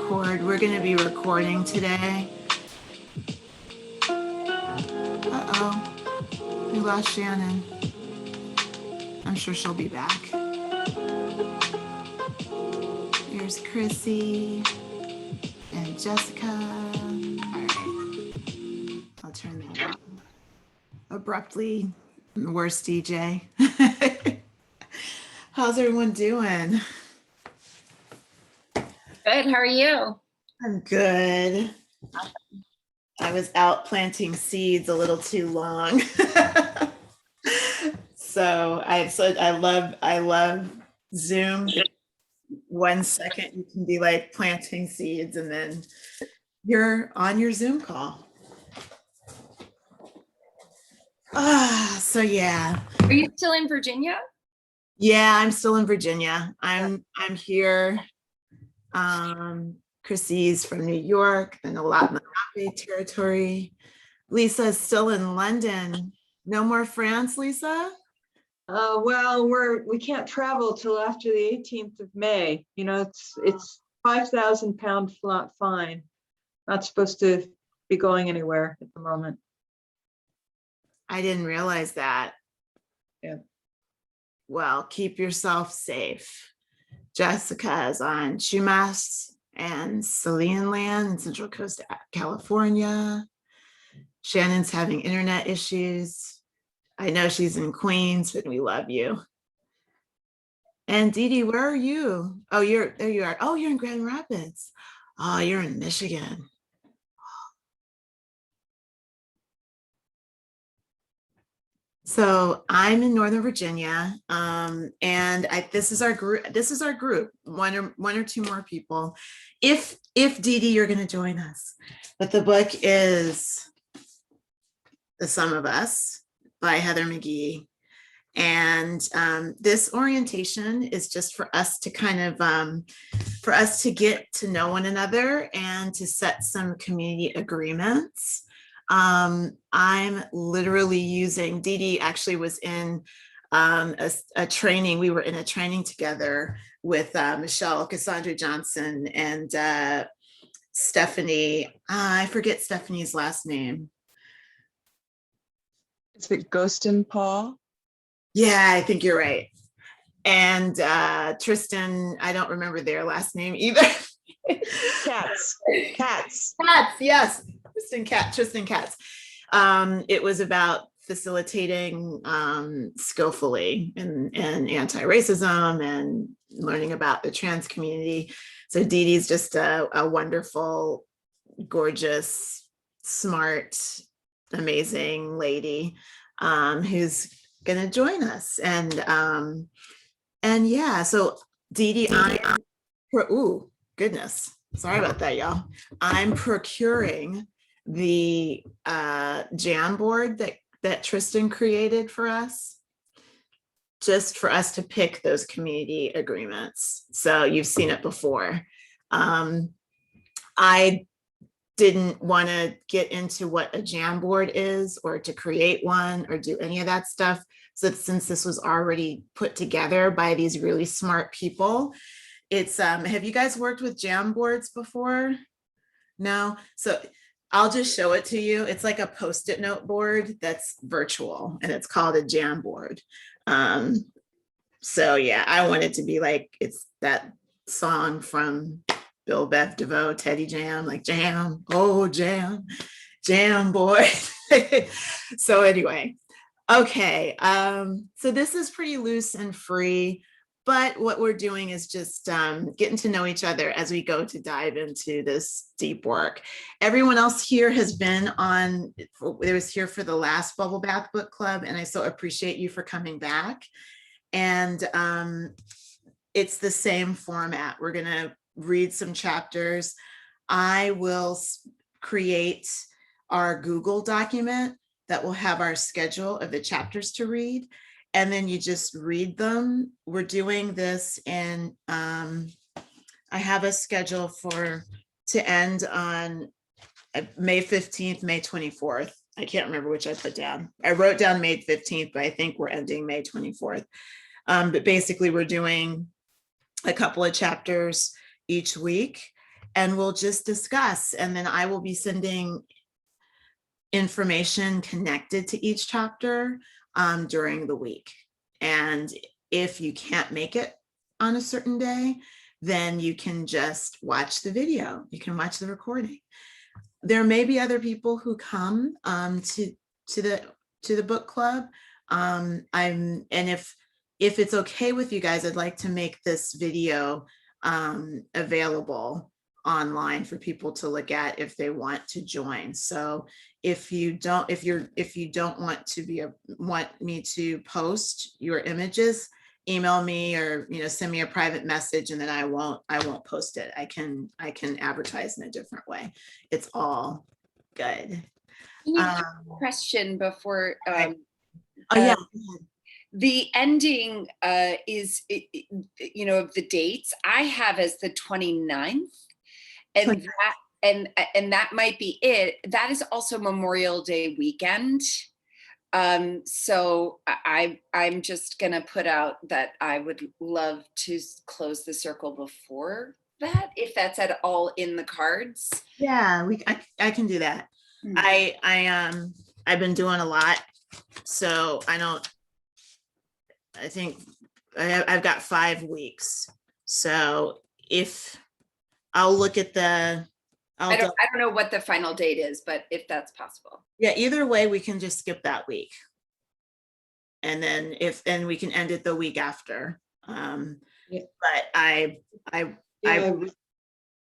record. We're going to be recording today. Uh-oh. We lost Shannon. I'm sure she'll be back. Here's Chrissy and Jessica. All right. I'll turn that off. Abruptly, worst DJ. How's everyone doing? Good. How are you? I'm good. I was out planting seeds a little too long. So I love Zoom. 1 second you can be like planting seeds and then you're on your Zoom call. So yeah. Are you still in Virginia? Yeah, I'm still in Virginia. I'm here. Chrissy's from New York, then a lot in the Mojave territory. Lisa's still in London. No more France, Lisa? Well, we can't travel till after the 18th of May. You know, it's £5,000 flat fine. Not supposed to be going anywhere at the moment. I didn't realize that. Yeah. Well, keep yourself safe. Jessica is on Chumash and Saline Land in Central Coast California. Shannon's having internet issues. I know she's in Queens, but we love you. And Dee Dee, where are you? Oh, there you are. Oh, you're in Grand Rapids. Oh, you're in Michigan. So I'm in Northern Virginia, and this is our group. This is our group. One or two more people. If Dee Dee, you're going to join us. But the book is The Sum of Us by Heather McGhee, and this orientation is just for us to kind of for us to get to know one another and to set some community agreements. I'm literally using, Dee Dee actually was in a training. We were in a training together with Michelle, Cassandra Johnson, and Stephanie. I forget Stephanie's last name. Is it Ghost and Paul? Yeah, I think you're right. And Tristan, I don't remember their last name either. Cats, yes. Tristan Katz. It was about facilitating skillfully and anti-racism and learning about the trans community. So Dee Dee's just a wonderful, gorgeous, smart, amazing lady who's gonna join us. And yeah, so Dee Dee, ooh, goodness. Sorry about that, y'all. I'm procuring the Jamboard that Tristan created for us, just for us to pick those community agreements. So you've seen it before. I didn't want to get into what a Jamboard is or to create one or do any of that stuff. So since this was already put together by these really smart people, it's have you guys worked with Jamboards before? No? So I'll just show it to you. It's like a Post-it note board that's virtual, and it's called a Jamboard. So yeah, I want it to be like, it's that song from Bill Beth DeVoe, Teddy Jam, like jam, oh jam, jam boy. So anyway, okay. So this is pretty loose and free. But what we're doing is just getting to know each other as we go to dive into this deep work. Everyone else here has been on, they was here for the last Bubble Bath Book Club, and I so appreciate you for coming back. And it's the same format. We're gonna read some chapters. I will create our Google document that will have our schedule of the chapters to read. And then you just read them. We're doing this in, I have a schedule to end on May 15th, May 24th. I can't remember which I put down. I wrote down May 15th, but I think we're ending May 24th. But basically we're doing a couple of chapters each week. and we'll just discuss. And then I will be sending information connected to each chapter during the week. And if you can't make it on a certain day, then you can just watch the video. You can watch the recording. There may be other people who come to the book club. And if it's okay with you guys, I'd like to make this video available online for people to look at if they want to join. So if you don't want me to post your images, email me or send me a private message, and then I won't post it. I can advertise in a different way. It's all good. Question before Oh yeah. the ending is of the dates I have as the 29th, and that might be it. That is also Memorial Day weekend. So I'm just gonna put out that I would love to close the circle before that, if that's at all in the cards. Yeah, I can do that. I've been doing a lot, so I think I've got 5 weeks. So if I'll look at I don't know what the final date is, but if that's possible. Yeah, either way, we can just skip that week. And then we can end it the week after. Yeah. But Yeah,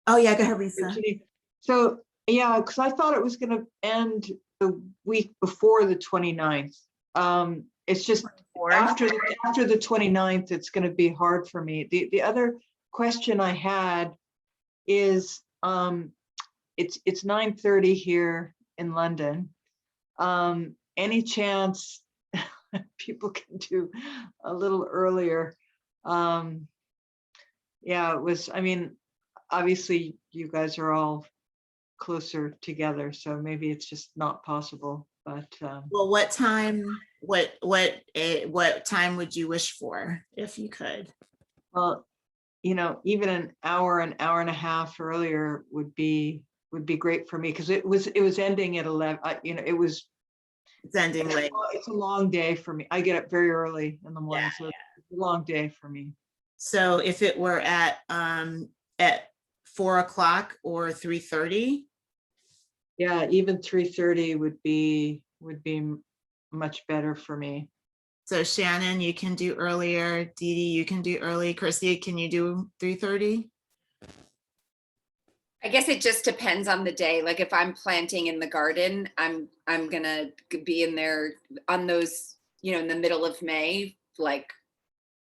oh yeah, go ahead, Lisa. So yeah, because I thought it was going to end the week before the 29th. It's just after the 29th, it's going to be hard for me. The other question I had is it's 9:30 here in London. Any chance people can do a little earlier? Yeah, it was, I mean, obviously you guys are all closer together, so maybe it's just not possible, but well, what time would you wish for if you could? well, even an hour and a half earlier would be great for me, because it was ending at 11. It's ending late. It's a long day for me. I get up very early in the morning, so it's a long day for me. So if it were at 4 o'clock or 3:30. Yeah, even 3:30 would be much better for me. So Shannon, you can do earlier. Dee Dee, you can do early. Chrissy, can you do 3:30? I guess it just depends on the day. Like if I'm planting in the garden, I'm gonna be in there on those, in the middle of May, like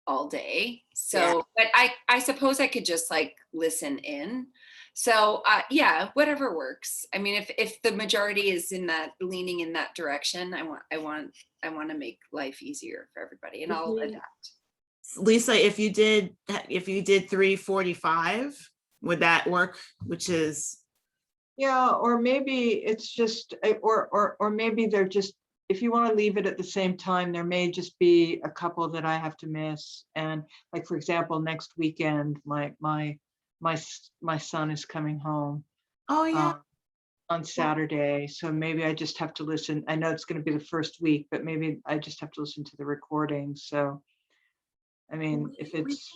all day. So, but I suppose I could just like listen in. So yeah, whatever works. I mean, if the majority is leaning in that direction, I want to make life easier for everybody, and I'll adapt. Lisa, if you did 3:45, would that work? Which is, yeah, or maybe it's just, or maybe they're just, if you want to leave it at the same time, there may just be a couple that I have to miss. And like, for example, next weekend, my son is coming home. oh yeah, On Saturday, so maybe I just have to listen. I know it's going to be the first week, but maybe I just have to listen to the recording. So, I mean, if it's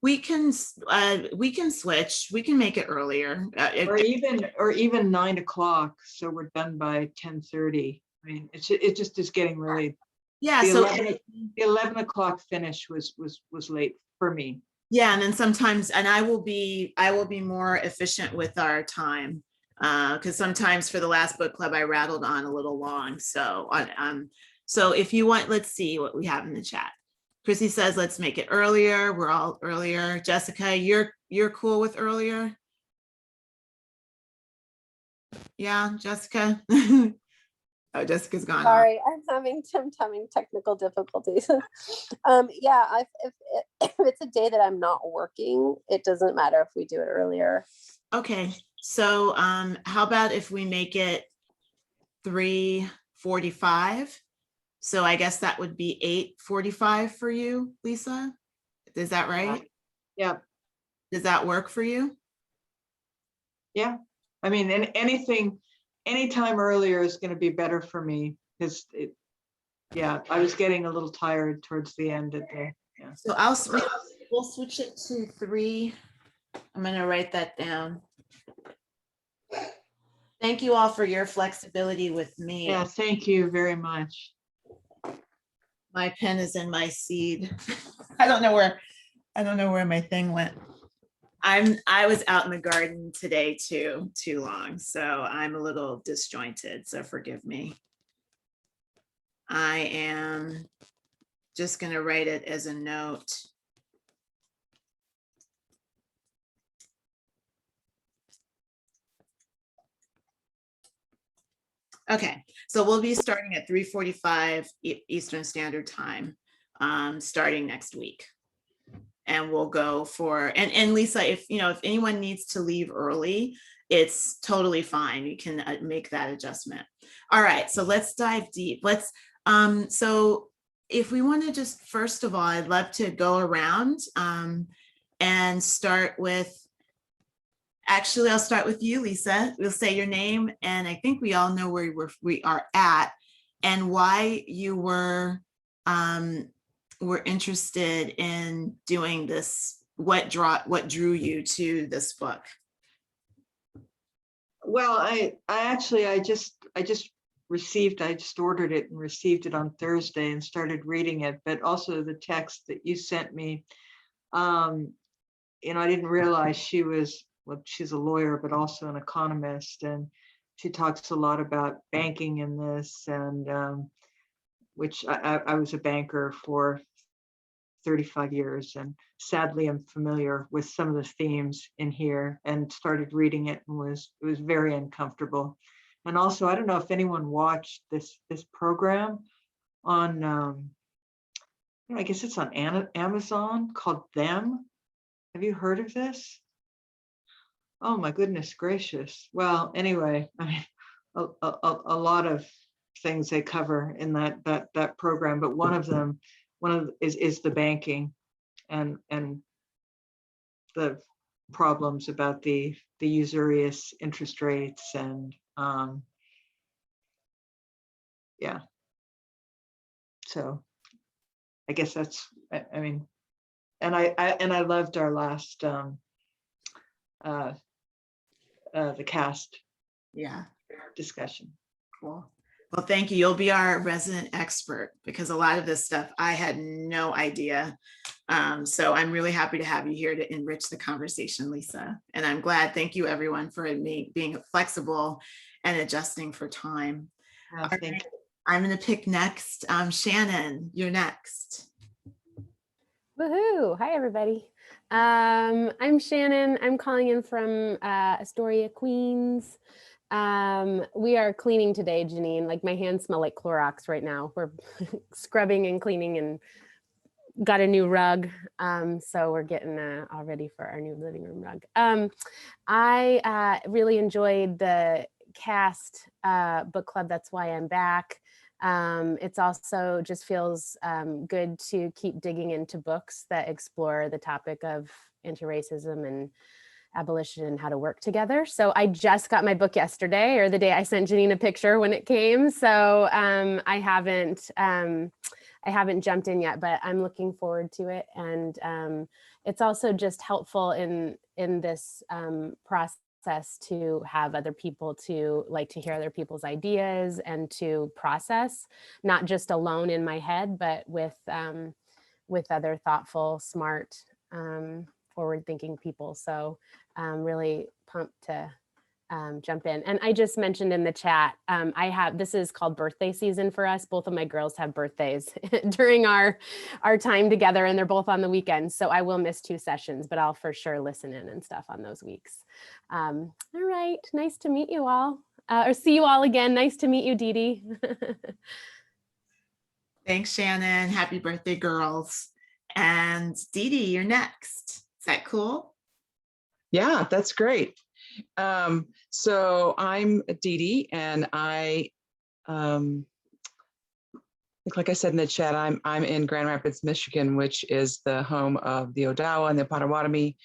we can switch. We can make it earlier, or even 9 o'clock, so we're done by 10:30. I mean, it just is getting really. Yeah. The So 11 o'clock finish was late for me. Yeah, and then sometimes, and I will be more efficient with our time, because sometimes for the last book club I rattled on a little long. So so if you want, let's see what we have in the chat. Chrissy says let's make it earlier. We're all earlier. Jessica, you're cool with earlier? Yeah, Jessica. Oh, Jessica's gone. Sorry, I'm having technical difficulties. Yeah, if it's a day that I'm not working, it doesn't matter if we do it earlier. Okay, so how about if we make it 3:45? So I guess that would be 8:45 for you, Lisa. Is that right? Yeah. Does that work for you? Yeah, I mean, and anytime earlier is going to be better for me because yeah, I was getting a little tired towards the end of the, yeah. So we'll switch it to 3. I'm gonna write that down. Thank you all for your flexibility with me. Yeah, thank you very much. My pen is in my seed. I don't know where my thing went. I was out in the garden today too long, so I'm a little disjointed, so forgive me. I am just gonna write it as a note. Okay, so we'll be starting at 3:45 Eastern Standard Time, starting next week. And we'll go for, and Lisa, if anyone needs to leave early, it's totally fine. You can make that adjustment. All right, so let's dive deep. So if we want to just, first of all, I'd love to go around and start with, actually, I'll start with you, Lisa. We'll say your name, and I think we all know where we are at and why you were interested in doing this. What drew you to this book? Well, I just ordered it and received it on Thursday and started reading it, but also the text that you sent me. I didn't realize she's a lawyer, but also an economist, and she talks a lot about banking in this, and which I was a banker for 35 years, and sadly I'm familiar with some of the themes in here, and started reading it and it was very uncomfortable. And also, I don't know if anyone watched this program on I guess it's on Amazon, called Them. Have you heard of this? Oh my goodness gracious. Well, anyway, I mean, a lot of things they cover in that program, but one of them is the banking and the problems about the usurious interest rates, and yeah. So I guess that's, I mean, and I loved our last the cast discussion. Cool. Well, thank you. You'll be our resident expert, because a lot of this stuff I had no idea. So I'm really happy to have you here to enrich the conversation, Lisa. And I'm glad. Thank you, everyone, for being flexible and adjusting for time. Thank you. I'm going to pick next. Shannon, you're next. Woohoo! Hi, everybody. I'm Shannon. I'm calling in from Astoria, Queens. We are cleaning today, Janine. Like, my hands smell like Clorox right now. We're scrubbing and cleaning, and got a new rug. So we're getting all ready for our new living room rug. I really enjoyed the cast book club. That's why I'm back. It's also just feels good to keep digging into books that explore the topic of anti-racism and abolition and how to work together. So I just got my book yesterday, or the day I sent Janine a picture when it came. So I haven't jumped in yet, but I'm looking forward to it. And it's also just helpful in this process to have other people to hear other people's ideas and to process, not just alone in my head, but with other thoughtful, smart, forward-thinking people. So I'm really pumped to jump in. And I just mentioned in the chat, this is called birthday season for us. Both of my girls have birthdays during our time together, and they're both on the weekends. So I will miss 2 sessions, but I'll for sure listen in and stuff on those weeks. All right, nice to meet you all, or see you all again. Nice to meet you, Dee Dee. Thanks, Shannon. Happy birthday, girls. And Dee Dee, you're next. Is that cool? Yeah, that's great. So I'm Dee Dee, and I think, like I said in the chat, I'm in Grand Rapids, Michigan, which is the home of the Odawa and the Potawatomi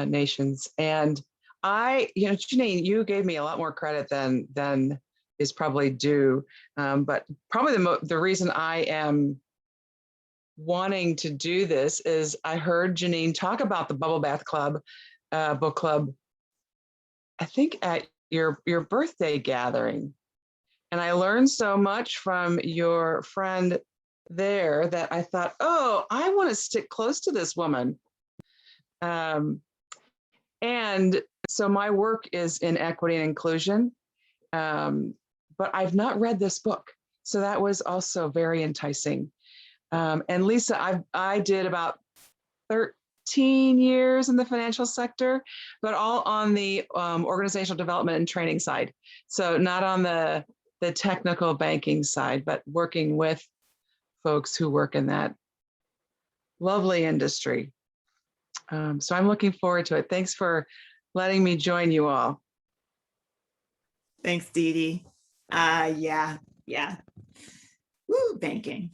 nations. And Janine, you gave me a lot more credit than is probably due. But probably the reason I am wanting to do this is I heard Janine talk about the Bubble Bath Club, book club, I think at your birthday gathering. And I learned so much from your friend there that I thought, oh, I want to stick close to this woman. And so my work is in equity and inclusion, but I've not read this book. So that was also very enticing. And Lisa, I did about 13 years in the financial sector, but all on the organizational development and training side. So not on the technical banking side, but working with folks who work in that lovely industry. So I'm looking forward to it. Thanks for letting me join you all. Thanks, Dee Dee. Yeah. Woo, banking.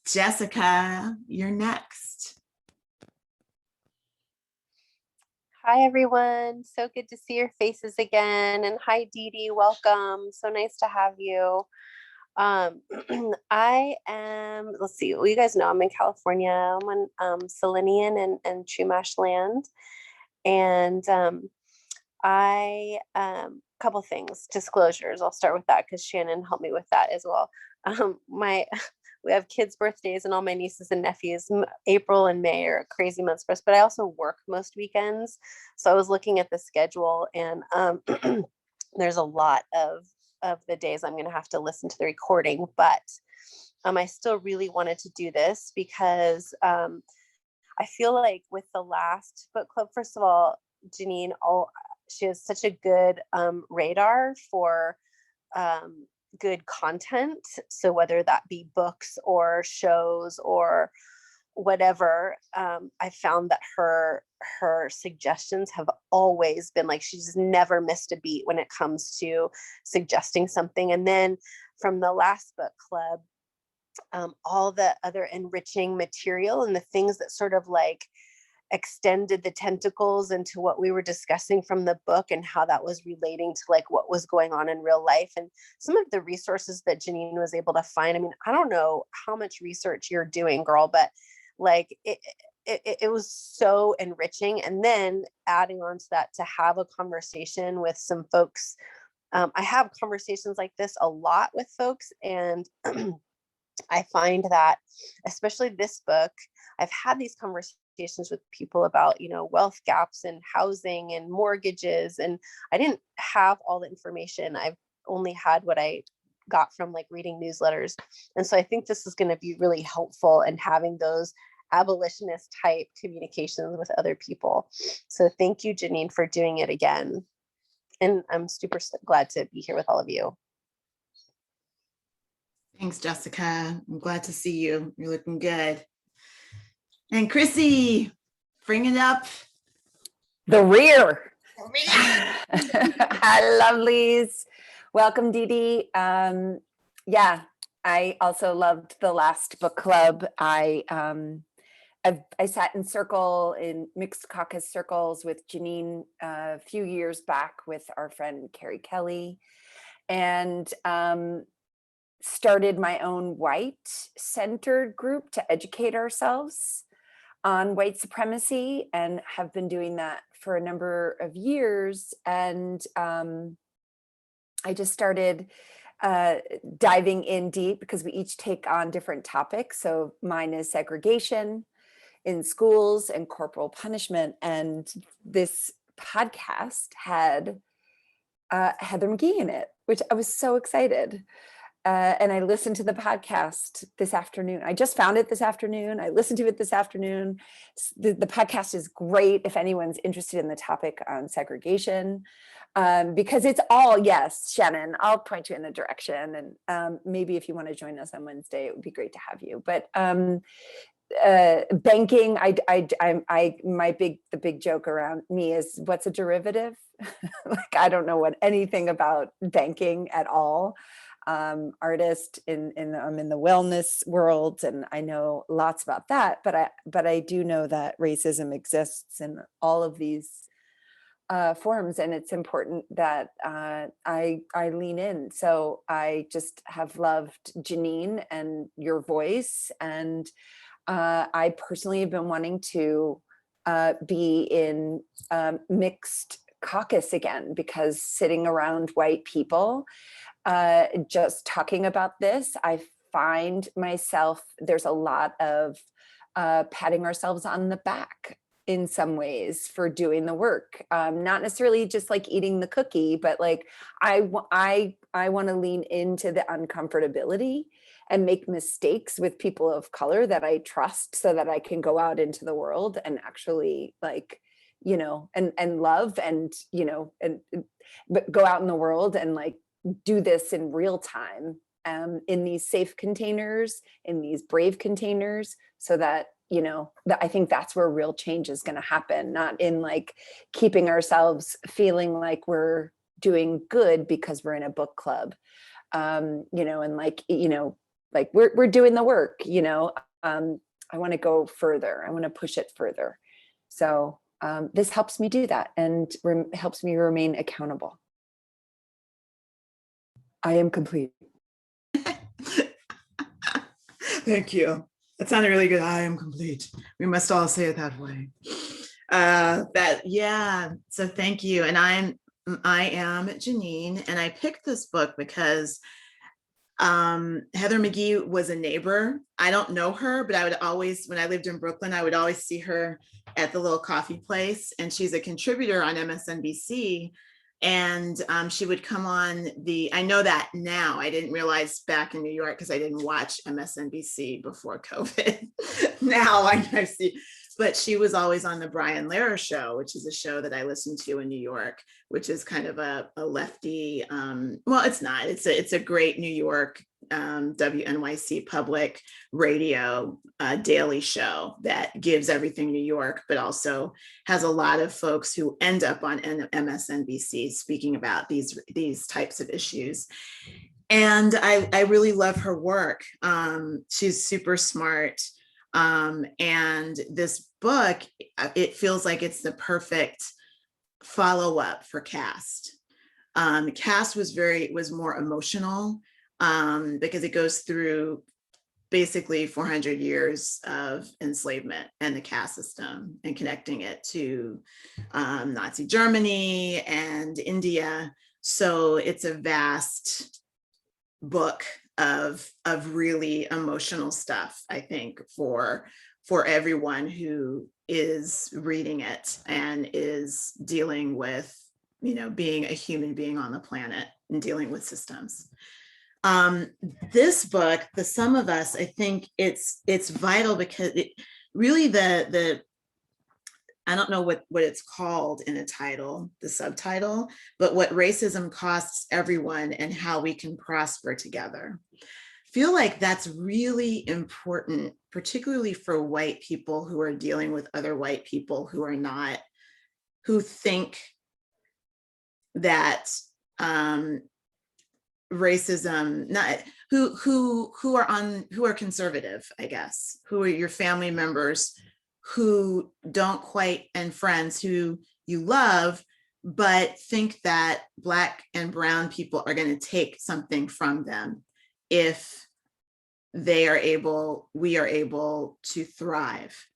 Jessica, you're next. Hi, everyone. So good to see your faces again. And hi, Dee Dee. Welcome. So nice to have you. I am, let's see, well, you guys know I'm in California. I'm on Selenian and Chumash land. And couple things, disclosures. I'll start with that because Shannon helped me with that as well. We have kids' birthdays and all my nieces and nephews. April and May are crazy months for us, but I also work most weekends. So I was looking at the schedule and there's a lot of the days I'm going to have to listen to the recording, but I still really wanted to do this because I feel like with the last book club, first of all, Janine, she has such a good radar for good content. So whether that be books or shows or whatever, I found that her suggestions have always been like, she's never missed a beat when it comes to suggesting something. And then from the last book club, all the other enriching material and the things that sort of like extended the tentacles into what we were discussing from the book and how that was relating to like what was going on in real life and some of the resources that Janine was able to find. I mean, I don't know how much research you're doing, girl, but like it was so enriching. And then adding on to that, to have a conversation with some folks. I have conversations like this a lot with folks, and I find that, especially this book, I've had these conversations with people about, wealth gaps and housing and mortgages. And I didn't have all the information. I've only had what I got from like reading newsletters. And so I think this is going to be really helpful in having those abolitionist type communications with other people. So thank you, Janine, for doing it again. And I'm super glad to be here with all of you. Thanks, Jessica. I'm glad to see you. You're looking good. And Chrissy, bring it up. The rear. Hi, lovelies. Welcome, Dee Dee. Yeah, I also loved the last book club. I sat in mixed caucus circles with Janine a few years back with our friend Carrie Kelly, and started my own white-centered group to educate ourselves on white supremacy, and have been doing that for a number of years. And I just started diving in deep because we each take on different topics. So mine is segregation in schools and corporal punishment. And this podcast had Heather McGhee in it, which I was so excited. And I listened to the podcast this afternoon. I just found it this afternoon. I listened to it this afternoon. The podcast is great if anyone's interested in the topic on segregation, because it's all, yes, Shannon, I'll point you in the direction. And maybe if you want to join us on Wednesday, it would be great to have you. But banking, the big joke around me is, what's a derivative? Like, I don't know anything about banking at all. Artist I'm in the wellness world, and I know lots about that, but I do know that racism exists in all of these forms, and it's important that I lean in. So I just have loved Janine and your voice, and I personally have been wanting to be in mixed caucus again, because sitting around white people, just talking about this, I find myself, there's a lot of patting ourselves on the back in some ways for doing the work. Not necessarily just like eating the cookie, but like I want to lean into the uncomfortability and make mistakes with people of color that I trust, so that I can go out into the world and actually like, you know, and love, and, you know, but go out in the world and like do this in real time, in these safe containers, in these brave containers, so that, you know, I think that's where real change is going to happen, not in like keeping ourselves feeling like we're doing good because we're in a book club, you know, and like, you know, like we're doing the work, you know. I want to go further. I want to push it further. So this helps me do that, and helps me remain accountable. I am complete. Thank you. That sounded really good. I am complete. We must all say it that way. Yeah. So thank you. And I am Janine, and I picked this book because Heather McGhee was a neighbor. I don't know her, but I would always, when I lived in Brooklyn, I would always see her at the little coffee place, and she's a contributor on MSNBC. And she would come on I know that now, I didn't realize back in New York, because I didn't watch MSNBC before COVID. Now I see, but she was always on the Brian Lehrer show, which is a show that I listened to in New York, which is kind of a lefty, well, it's not, it's a great New York WNYC public radio daily show that gives everything New York, but also has a lot of folks who end up on MSNBC speaking about these types of issues. And I really love her work. She's super smart. And this book, it feels like it's the perfect follow-up for Caste. Caste was more emotional, because it goes through basically 400 years of enslavement and the caste system, and connecting it to Nazi Germany and India. So it's a vast book of really emotional stuff, I think, for everyone who is reading it and is dealing with, you know, being a human being on the planet and dealing with systems. This book, The Sum of Us, I think it's vital, because it really, I don't know what it's called in a title, the subtitle, but what racism costs everyone and how we can prosper together. Feel like that's really important, particularly for white people who are dealing with other white people who are not, who think that racism, not who are conservative, I guess, who are your family members who don't quite, and friends who you love, but think that Black and brown people are going to take something from them if we are able to thrive.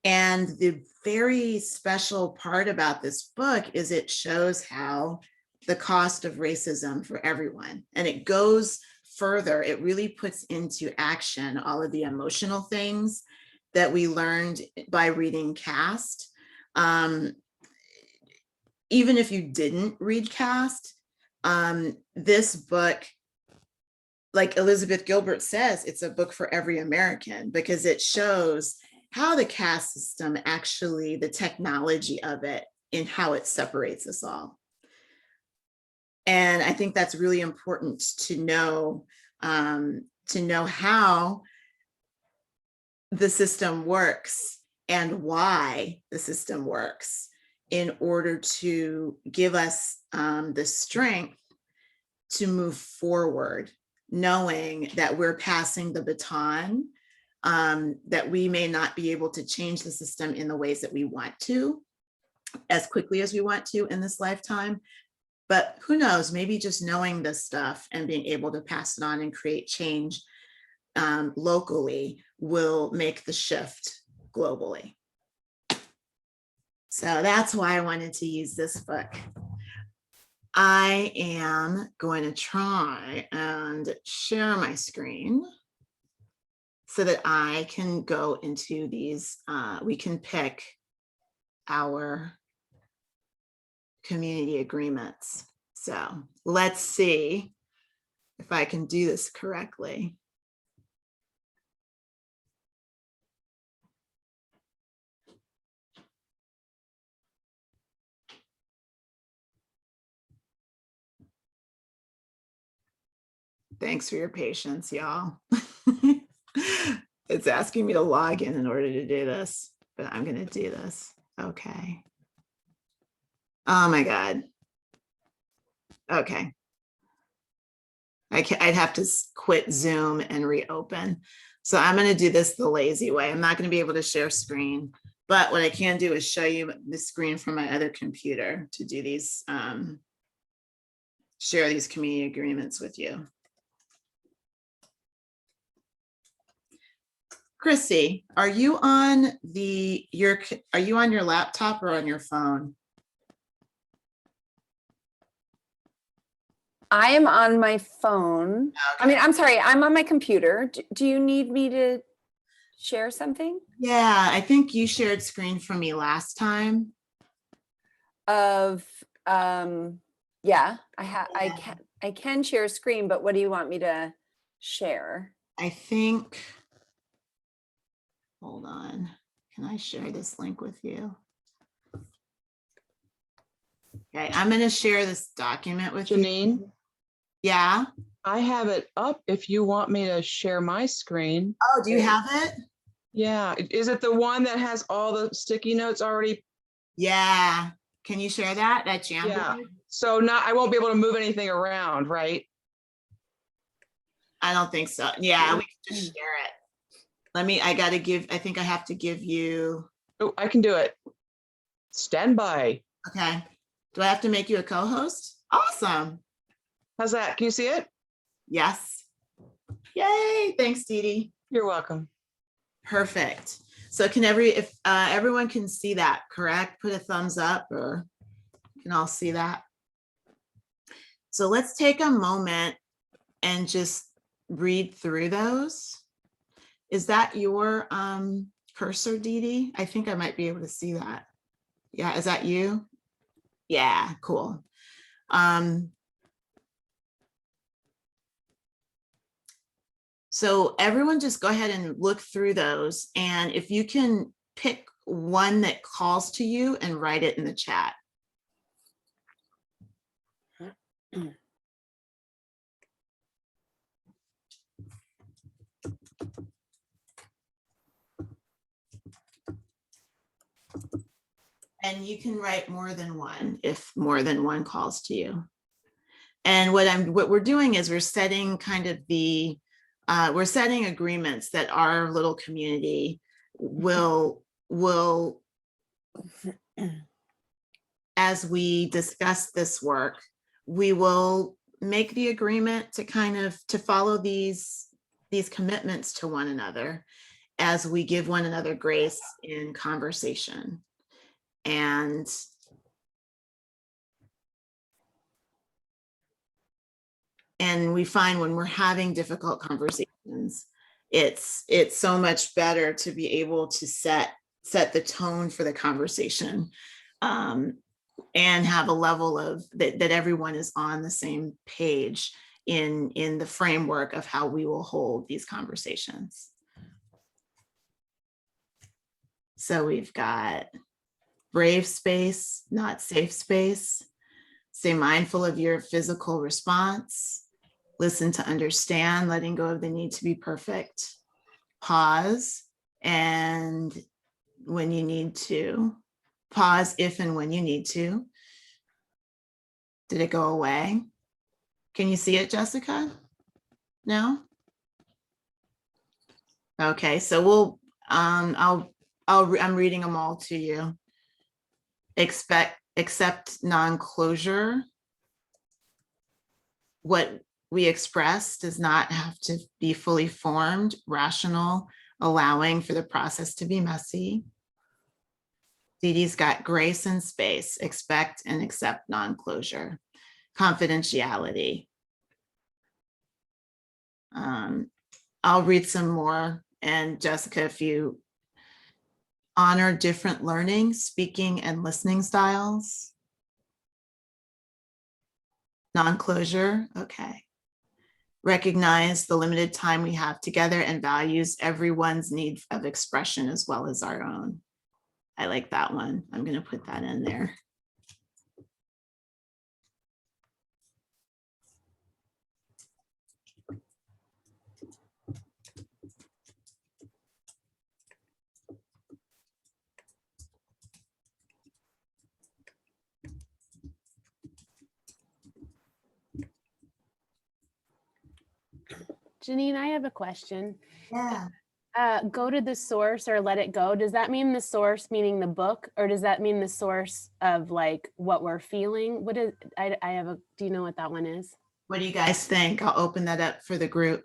And the very special part about this book is it shows how the cost of racism for everyone, and it goes further. It really puts into action all of the emotional things that we learned by reading Caste. Even if you didn't read Caste, this book, like Elizabeth Gilbert says, it's a book for every American, because it shows how the caste system actually, the technology of it, and how it separates us all. And I think that's really important to know how the system works and why the system works, in order to give us the strength to move forward, knowing that we're passing the baton, that we may not be able to change the system in the ways that we want to, as quickly as we want to in this lifetime. But who knows, maybe just knowing this stuff and being able to pass it on and create change locally will make the shift globally. So that's why I wanted to use this book. I am going to try and share my screen so that I can go into these, we can pick our community agreements. So let's see if I can do this correctly. Thanks for your patience, y'all. It's asking me to log in order to do this, but I'm going to do this. Okay. Oh my God. Okay. I'd have to quit Zoom and reopen. So I'm going to do this the lazy way. I'm not going to be able to share screen, but what I can do is show you the screen from my other computer to do these, share these community agreements with you. Chrissy, are you on your laptop or on your phone? I am on my phone. I mean, I'm sorry, I'm on my computer. Do you need me to share something? Yeah, I think you shared screen for me last time. Yeah, I can share a screen, but what do you want me to share? I think, hold on. Can I share this link with you? Okay, I'm going to share this document with Janine, you. Yeah. I have it up if you want me to share my screen. Oh, do you have it? Yeah. Is it the one that has all the sticky notes already? Yeah. Can you share that? That Jamboard? Yeah. So I won't be able to move anything around, right? I don't think so. Yeah, we can just share it. I think I have to give you. Oh, I can do it. Stand by. Okay. Do I have to make you a co-host? Awesome. How's that? Can you see it? Yes. Yay. Thanks, Dee Dee. You're welcome. Perfect. So if everyone can see that, correct? Put a thumbs up, or you can all see that. So let's take a moment and just read through those. Is that your cursor, Dee Dee? I think I might be able to see that. Yeah, is that you? Yeah, cool. So everyone just go ahead and look through those. And if you can pick one that calls to you and write it in the chat. And you can write more than one if more than one calls to you. And what we're doing is we're setting kind of we're setting agreements that our little community will, as we discuss this work, we will make the agreement to follow these commitments to one another as we give one another grace in conversation. And we find when we're having difficult conversations, it's so much better to be able to set the tone for the conversation, and have a level of that everyone is on the same page in the framework of how we will hold these conversations. So we've got brave space, not safe space. Stay mindful of your physical response. Listen to understand, letting go of the need to be perfect. Pause, and when you need to. Pause if and when you need to. Did it go away? Can you see it, Jessica? No? Okay, so I'm reading them all to you. accept non-closure. What we express does not have to be fully formed, rational, allowing for the process to be messy. Dee Dee's got grace and space, expect and accept non-closure, confidentiality. I'll read some more. And Jessica, if you honor different learning, speaking and listening styles. Non-closure, okay. Recognize the limited time we have together and values everyone's need of expression as well as our own. I like that one. I'm going to put that in there. Janine, I have a question. Yeah. Go to the source or let it go. Does that mean the source meaning the book, or does that mean the source of like what we're feeling? What is, I have a, do you know what that one is? What do you guys think? I'll open that up for the group.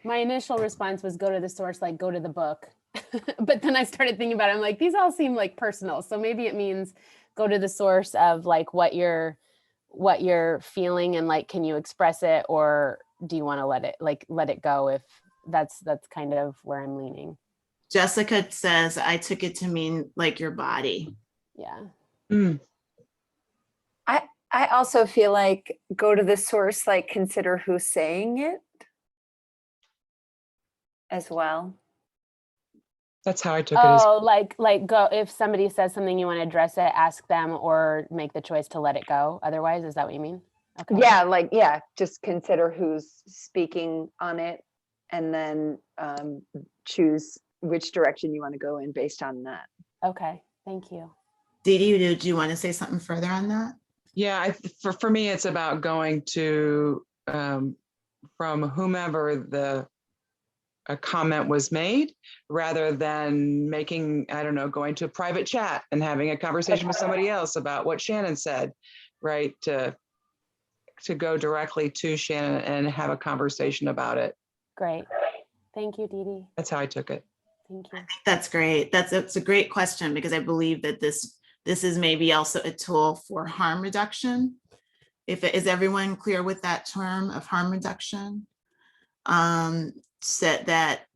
My initial response was go to the source, like go to the book. But then I started thinking about it. I'm like, these all seem like personal. So maybe it means go to the source of like what you're feeling and like, can you express it, or do you want to let it go? If that's kind of where I'm leaning. Jessica says, I took it to mean like your body. Yeah. Mm. I also feel like go to the source, like consider who's saying it as well. That's how I took it. As Oh, like go, if somebody says something, you want to address it, ask them, or make the choice to let it go. Otherwise, is that what you mean? Okay. Yeah, just consider who's speaking on it, and then choose which direction you want to go in based on that. Okay, thank you. Dee Dee, did you want to say something further on that? Yeah, for me, it's about going to from whomever a comment was made, rather than making, I don't know, going to a private chat and having a conversation with somebody else about what Shannon said, right? To go directly to Shannon and have a conversation about it. Great. Thank you, Dee Dee. That's how I took it. Thank you. That's great. It's a great question, because I believe that this is maybe also a tool for harm reduction. Is everyone clear with that term of harm reduction? Said that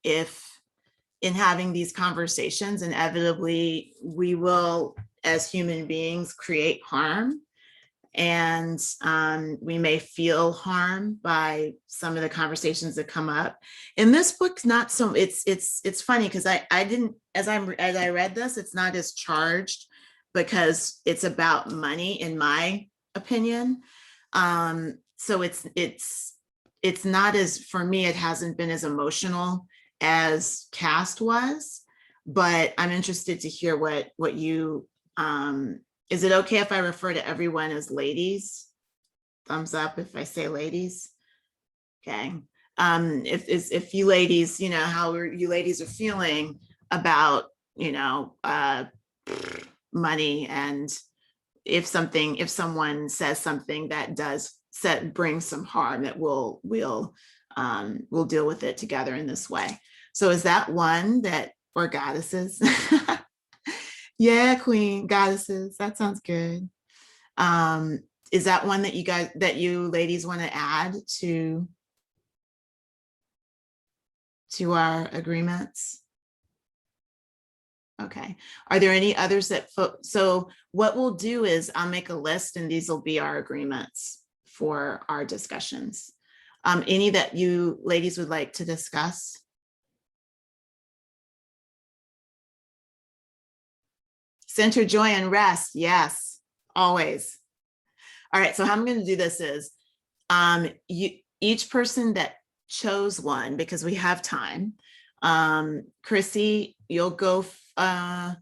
if in having these conversations, inevitably we will, as human beings, create harm, and we may feel harm by some of the conversations that come up. In this book, not so. It's funny because I didn't, as I read this, it's not as charged because it's about money, in my opinion. So it's not as, for me, it hasn't been as emotional as Cast was, but I'm interested to hear what you, is it okay if I refer to everyone as ladies? Thumbs up if I say ladies. Okay. If you ladies, how you ladies are feeling about, money, and if someone says something that does bring some harm, that we'll deal with it together in this way. So is that one that, or goddesses? Yeah, queen, goddesses, that sounds good. Is that one that you ladies want to add to our agreements? Okay. Are there any others that, so what we'll do is I'll make a list, and these will be our agreements for our discussions. Any that you ladies would like to discuss? Center, joy, and rest. Yes, always. All right, so how I'm going to do this is each person that chose one, because we have time. Chrissy, you'll go, well,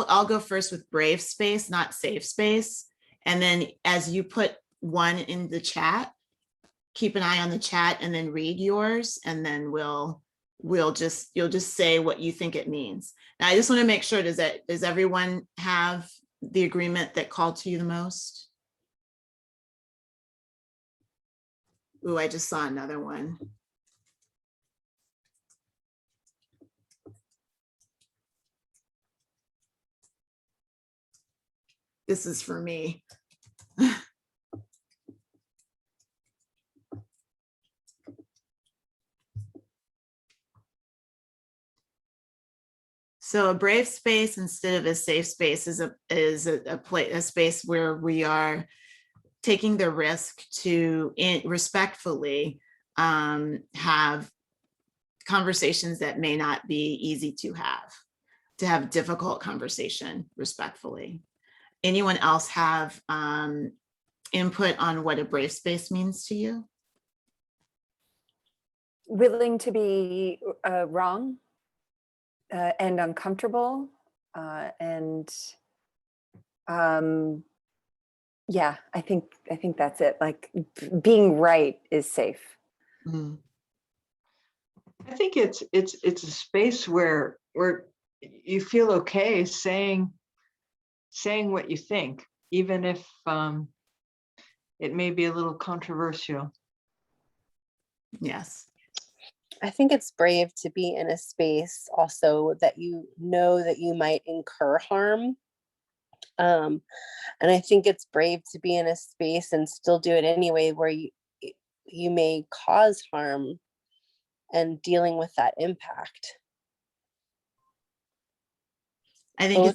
I'll go first with brave space, not safe space. And then as you put one in the chat, keep an eye on the chat and then read yours, and then you'll just say what you think it means. Now, I just want to make sure, does everyone have the agreement that called to you the most? Ooh, I just saw another one. This is for me. So a brave space instead of a safe space is a space where we are taking the risk to respectfully have conversations that may not be easy to have difficult conversation respectfully. Anyone else have input on what a brave space means to you? Willing to be wrong and uncomfortable, and yeah, I think that's it. Like being right is safe. Mm. I think it's a space where you feel okay saying what you think, even if it may be a little controversial. Yes. I think it's brave to be in a space also that you know that you might incur harm. And I think it's brave to be in a space and still do it anyway, where you may cause harm and dealing with that impact. I think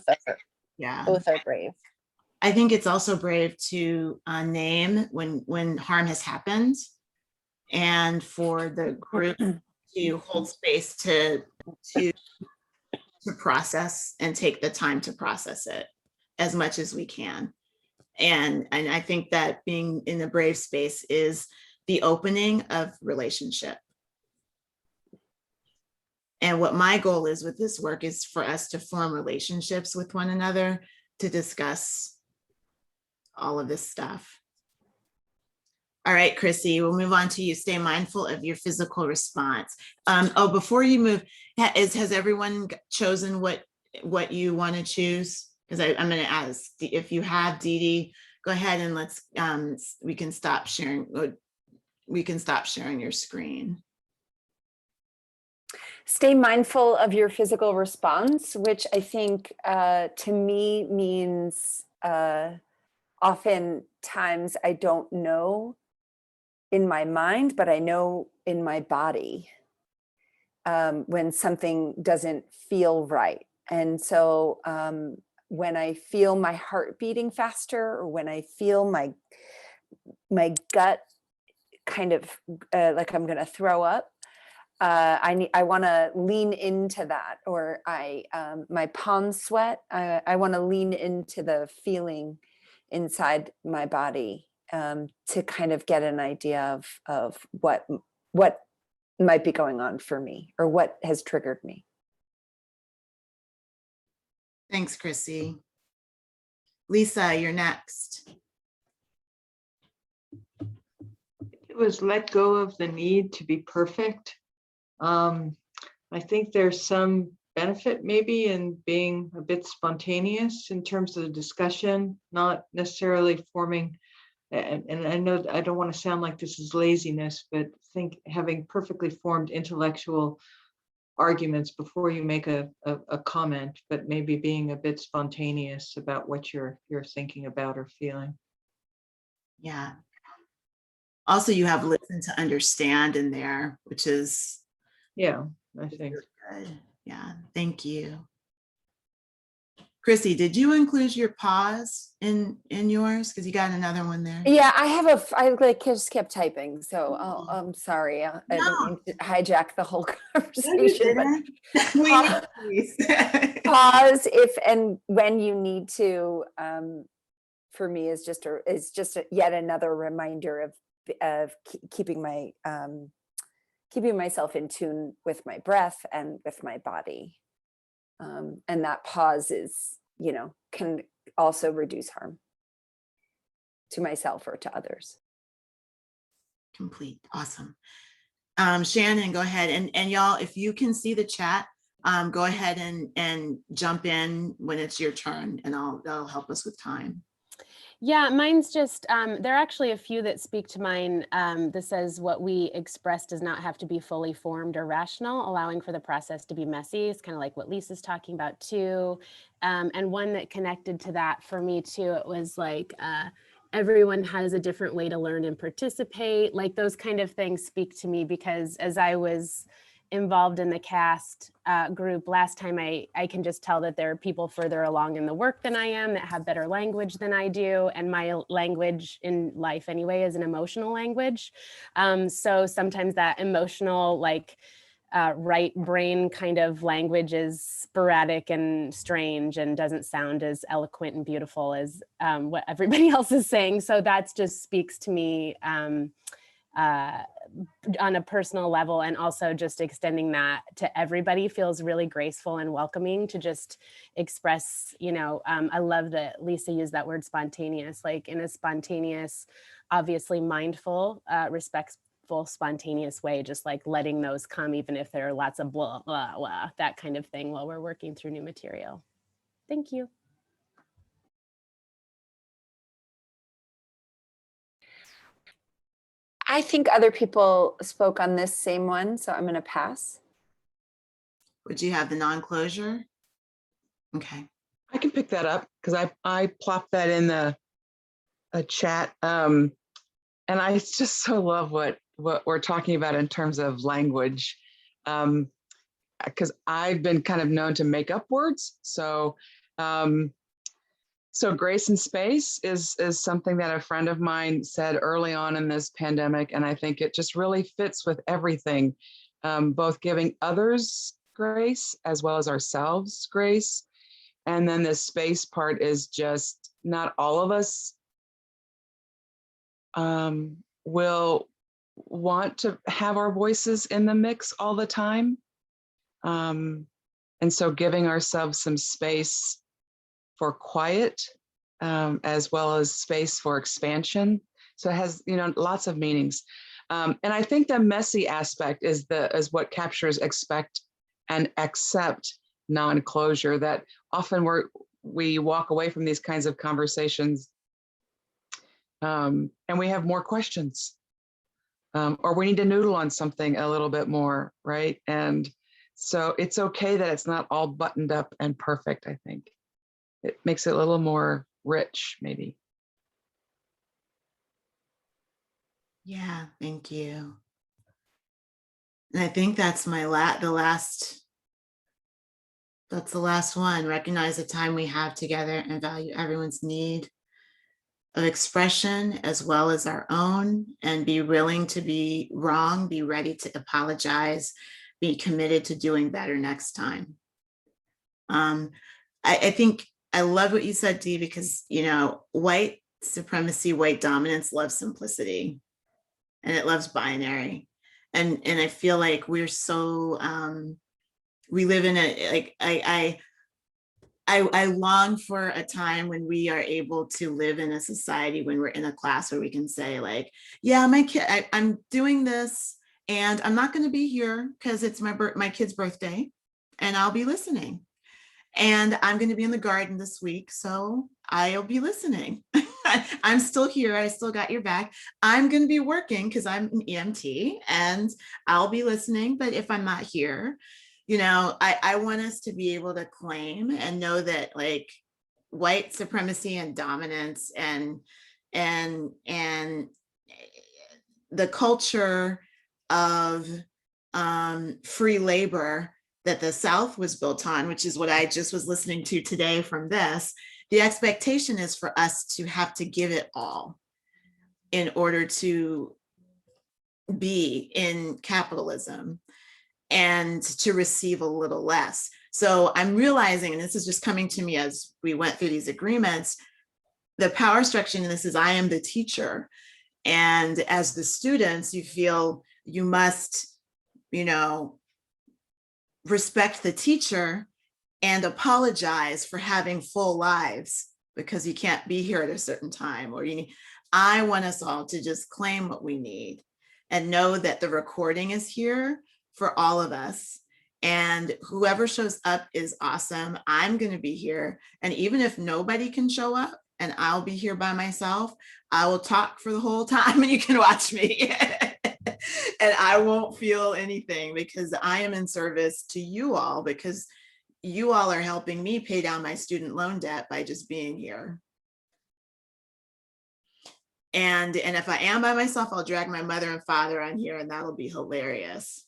Both are brave. I think it's also brave to name when harm has happened, and for the group to hold space to process and take the time to process it as much as we can. And I think that being in a brave space is the opening of relationship. And what my goal is with this work is for us to form relationships with one another, to discuss all of this stuff. All right, Chrissy, we'll move on to you. Stay mindful of your physical response. Oh, before you move, has everyone chosen what you want to choose? Because I'm going to ask if you have, Dee Dee, go ahead and let's we can stop sharing. We can stop sharing your screen. Stay mindful of your physical response, which I think to me means oftentimes I don't know in my mind, but I know in my body when something doesn't feel right. And so when I feel my heart beating faster, or when I feel my gut kind of like I'm going to throw up, I want to lean into that, or my palms sweat. I want to lean into the feeling inside my body to kind of get an idea of what might be going on for me, or what has triggered me. Thanks, Chrissy. Lisa, you're next. It was let go of the need to be perfect. I think there's some benefit maybe in being a bit spontaneous in terms of the discussion, not necessarily forming, and I know I don't want to sound like this is laziness, but think having perfectly formed intellectual arguments before you make a comment, but maybe being a bit spontaneous about what you're thinking about or feeling. Yeah. Also, you have listen to understand in there, which is, Yeah, I think. good. Yeah, thank you. Chrissy, did you include your pause in yours? Because you got another one there. Yeah, I like just kept typing, so I'm sorry. I don't mean to hijack the whole conversation, but pause if and when you need to. For me, is just yet another reminder of keeping myself in tune with my breath and with my body, and that pause is, can also reduce harm to myself or to others. complete. Awesome. Shannon, go ahead. And y'all, if you can see the chat, go ahead and jump in when it's your turn, and that'll help us with time. Yeah, mine's just, there are actually a few that speak to mine. That says, what we express does not have to be fully formed or rational, allowing for the process to be messy. It's kind of like what Lisa's talking about too. And one that connected to that for me too, it was like, everyone has a different way to learn and participate. Like those kind of things speak to me, because as I was involved in the cast group last time, I can just tell that there are people further along in the work than I am that have better language than I do. And my language in life anyway is an emotional language. So sometimes that emotional, like right brain kind of language is sporadic and strange and doesn't sound as eloquent and beautiful as what everybody else is saying. So that just speaks to me on a personal level, and also just extending that to everybody feels really graceful and welcoming to just express, you know, I love that Lisa used that word spontaneous, like in a spontaneous, obviously mindful, respectful, spontaneous way, just like letting those come, even if there are lots of blah, blah, blah, that kind of thing while we're working through new material. Thank you. I think other people spoke on this same one, so I'm going to pass. Would you have the non-closure? Okay. I can pick that up because I plopped that in a chat. And I just so love what we're talking about in terms of language. Because I've been kind of known to make up words. So so grace and space is something that a friend of mine said early on in this pandemic. And I think it just really fits with everything, both giving others grace as well as ourselves grace. And then the space part is just not all of us will want to have our voices in the mix all the time. And so giving ourselves some space for quiet, as well as space for expansion. So it has, you know, lots of meanings. And I think the messy aspect is what captures expect and accept non-closure, that often we walk away from these kinds of conversations and we have more questions, or we need to noodle on something a little bit more, right? And so it's okay that it's not all buttoned up and perfect, I think. It makes it a little more rich, maybe. Yeah, thank you. And I think that's the last one. Recognize the time we have together and value everyone's need of expression as well as our own, and be willing to be wrong, be ready to apologize, be committed to doing better next time. I think I love what you said, Dee, because, you know, white supremacy, white dominance loves simplicity, and it loves binary. And I feel like we're so, we live in a, like, I long for a time when we are able to live in a society, when we're in a class where we can say, like, yeah, my kid, I'm doing this and I'm not going to be here because it's my kid's birthday, and I'll be listening. And I'm going to be in the garden this week, so I'll be listening. I'm still here. I still got your back. I'm going to be working because I'm an EMT, and I'll be listening. But if I'm not here, you know, I want us to be able to claim and know that, like, white supremacy and dominance and the culture of free labor that the South was built on, which is what I just was listening to today from this, the expectation is for us to have to give it all in order to be in capitalism and to receive a little less. So I'm realizing, and this is just coming to me as we went through these agreements, the power structure in this is I am the teacher. And as the students, you feel you must, you know, respect the teacher and apologize for having full lives because you can't be here at a certain time, or I want us all to just claim what we need and know that the recording is here for all of us. And whoever shows up is awesome. I'm going to be here. And even if nobody can show up and I'll be here by myself, I will talk for the whole time and you can watch me. And I won't feel anything because I am in service to you all, because you all are helping me pay down my student loan debt by just being here. And if I am by myself, I'll drag my mother and father on here and that'll be hilarious.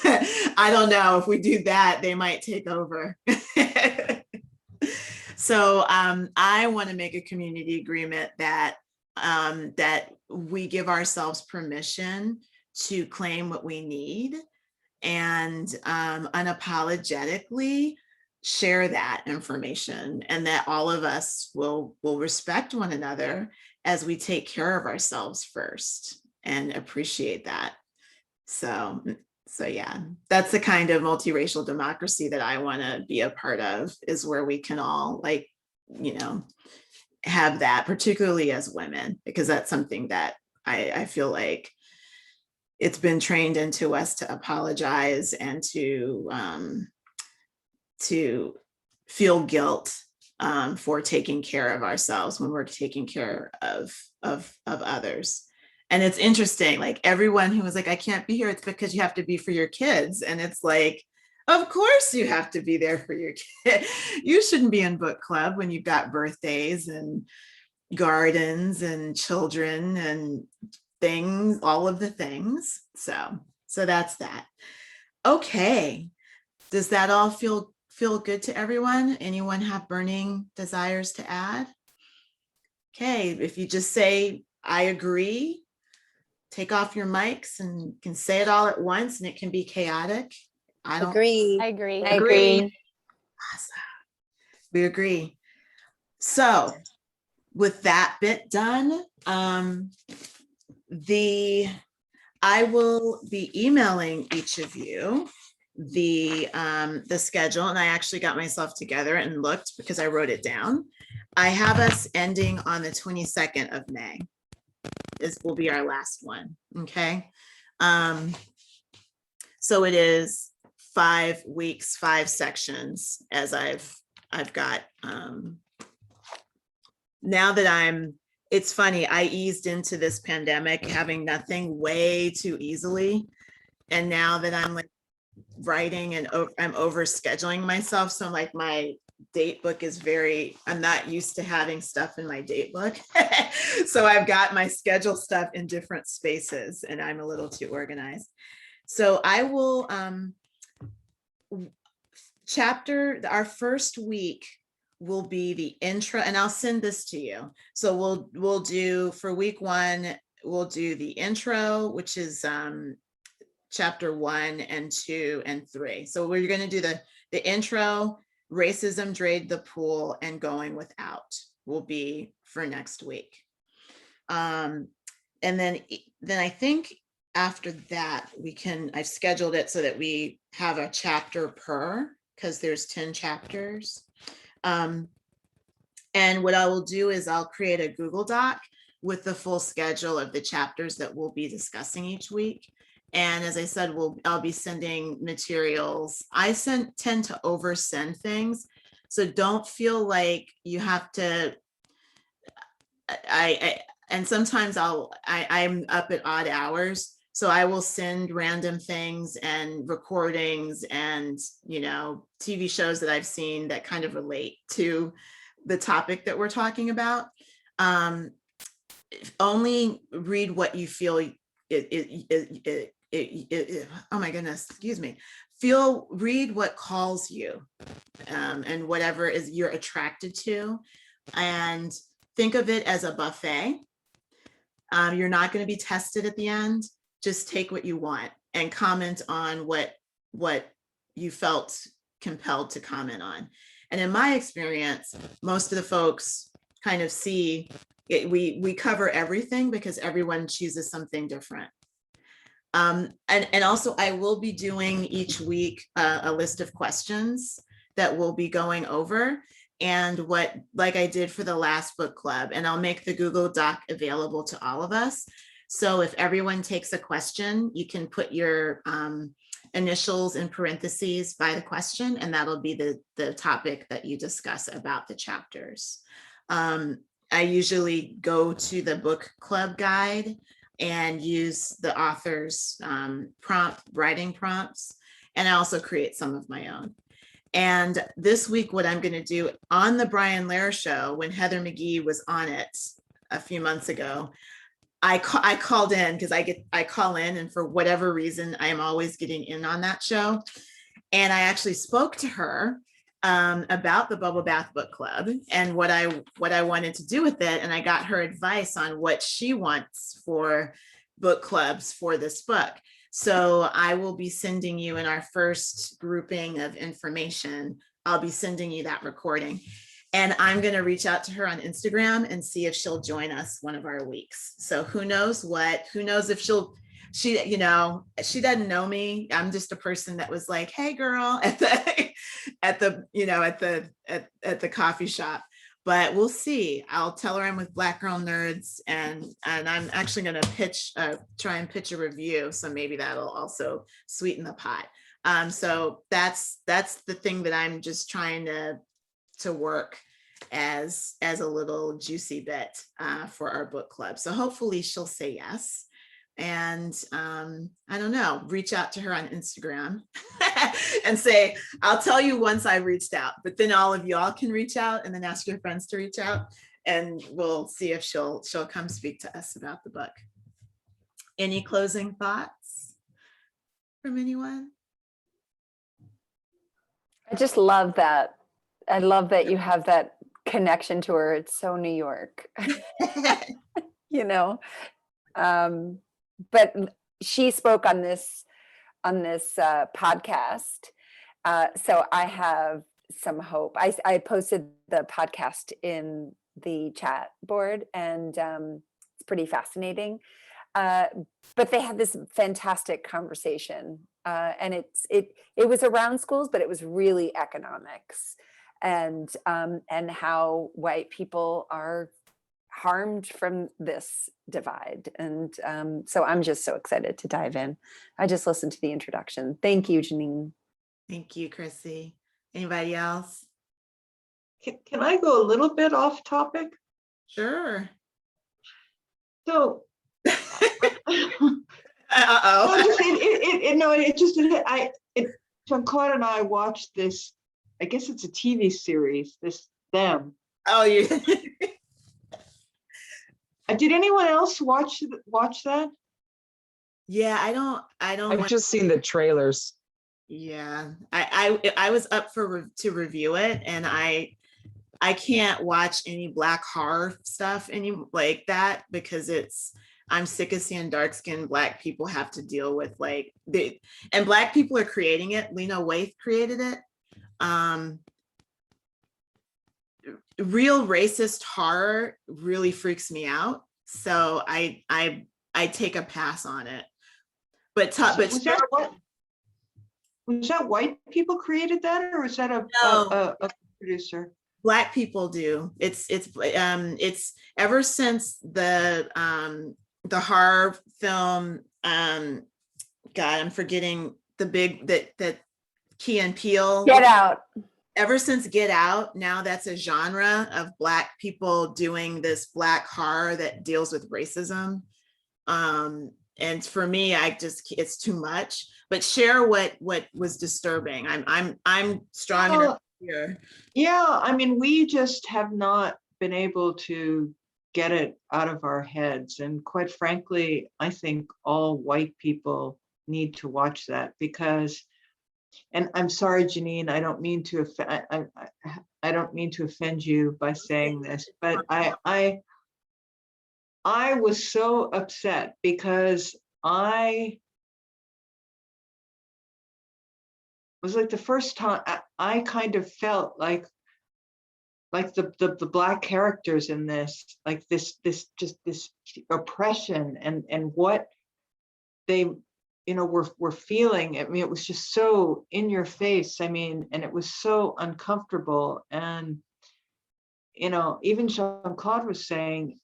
I don't know, if we do that, they might take over. So I want to make a community agreement that that we give ourselves permission to claim what we need and unapologetically share that information, and that all of us will respect one another as we take care of ourselves first and appreciate that. So yeah, that's the kind of multiracial democracy that I want to be a part of, is where we can all, like, you know, have that, particularly as women, because that's something that I feel like it's been trained into us to apologize and to feel guilt for taking care of ourselves when we're taking care of others. And it's interesting, like everyone who was like, I can't be here, it's because you have to be for your kids. And it's like, of course you have to be there for your kid. You shouldn't be in book club when you've got birthdays and gardens and children and things, all of the things. So that's that. Okay. Does that all feel good to everyone? Anyone have burning desires to add? Okay, if you just say, I agree, take off your mics and can say it all at once, and it can be chaotic. I don't Agree. I agree. I agree. Awesome. We agree. So with that bit done, I will be emailing each of you the schedule, and I actually got myself together and looked because I wrote it down. I have us ending on the 22nd of May. This will be our last one. Okay. So it is 5 weeks, 5 sections, as I've got, now that it's funny, I eased into this pandemic having nothing way too easily. And now that I'm like writing and I'm over scheduling myself. So like my date book is I'm not used to having stuff in my date book. So I've got my schedule stuff in different spaces and I'm a little too organized. So I will, our first week will be the intro, and I'll send this to you. So we'll do, for week 1, we'll do the intro, which is chapter 1 and 2 and 3. So we're going to do the intro, racism drained the pool, and going without will be for next week. And then I think after that I've scheduled it so that we have a chapter per, because there's 10 chapters. And what I will do is I'll create a Google Doc with the full schedule of the chapters that we'll be discussing each week. And as I said, I'll be sending materials. I tend to oversend things. So don't feel like you have to, and sometimes I'm up at odd hours. So I will send random things and recordings and, TV shows that I've seen that kind of relate to the topic that we're talking about. Only read what you feel oh my goodness, excuse me. Read what calls you and whatever is you're attracted to, and think of it as a buffet. You're not going to be tested at the end. Just take what you want and comment on what you felt compelled to comment on. And in my experience, most of the folks kind of see it, we cover everything because everyone chooses something different. And also I will be doing each week a list of questions that we'll be going over, and like I did for the last book club, and I'll make the Google Doc available to all of us. So if everyone takes a question, you can put your initials in parentheses by the question, and that'll be the topic that you discuss about the chapters. I usually go to the book club guide and use the author's writing prompts, and I also create some of my own. And this week, what I'm going to do on the Brian Lehrer show, when Heather McGhee was on it a few months ago, I called in because I call in, and for whatever reason, I am always getting in on that show. And I actually spoke to her about the Bubble Bath Book Club and what I wanted to do with it. And I got her advice on what she wants for book clubs for this book. So I will be sending you, in our first grouping of information, I'll be sending you that recording. And I'm going to reach out to her on Instagram and see if she'll join us one of our weeks. So who knows if she doesn't know me. I'm just a person that was like, hey girl, at the coffee shop. But we'll see. I'll tell her I'm with Black Girl Nerds, and I'm actually going to try and pitch a review. So maybe that'll also sweeten the pot. So that's the thing that I'm just trying to work as a little juicy bit for our book club. So hopefully she'll say yes. And I don't know, reach out to her on Instagram and say, I'll tell you once I reached out, but then all of y'all can reach out and then ask your friends to reach out, and we'll see if she'll come speak to us about the book. Any closing thoughts from anyone? I just love that. I love that you have that connection to her. It's so New York, but she spoke on this podcast. So I have some hope. I posted the podcast in the chat board, and it's pretty fascinating. But they had this fantastic conversation, and it was around schools, but it was really economics and how white people are harmed from this divide. And so I'm just so excited to dive in. I just listened to the introduction. Thank you, Janine. Thank you, Chrissy. Anybody else? Can I go a little bit off topic? Sure. So, John Claude and I watched this, I guess it's a TV series, Them. Oh, you. Did anyone else watch that? Yeah, I don't. I've just seen the trailers. Yeah, I was up to review it, and I can't watch any black horror stuff like that, because I'm sick of seeing dark-skinned Black people have to deal with and Black people are creating it. Lena Waithe created it. Real racist horror really freaks me out. So I take a pass on it. But was that white people created that, or was that a producer? Black people do. It's ever since the horror film. God, I'm forgetting the big that Key and Peele. Get Out. Ever since Get Out, now that's a genre of Black people doing this Black horror that deals with racism. And for me, it's too much. But share what was disturbing. I'm strong enough here. Yeah, I mean, we just have not been able to get it out of our heads. And quite frankly, I think all white people need to watch that, because, and I'm sorry, Janine, I don't mean to offend you by saying this, but I was so upset because I was like, the first time I kind of felt like the Black characters in this, like this oppression and what they were feeling. I mean, it was just so in your face. I mean, and it was so uncomfortable. And even Jean-Claude was saying,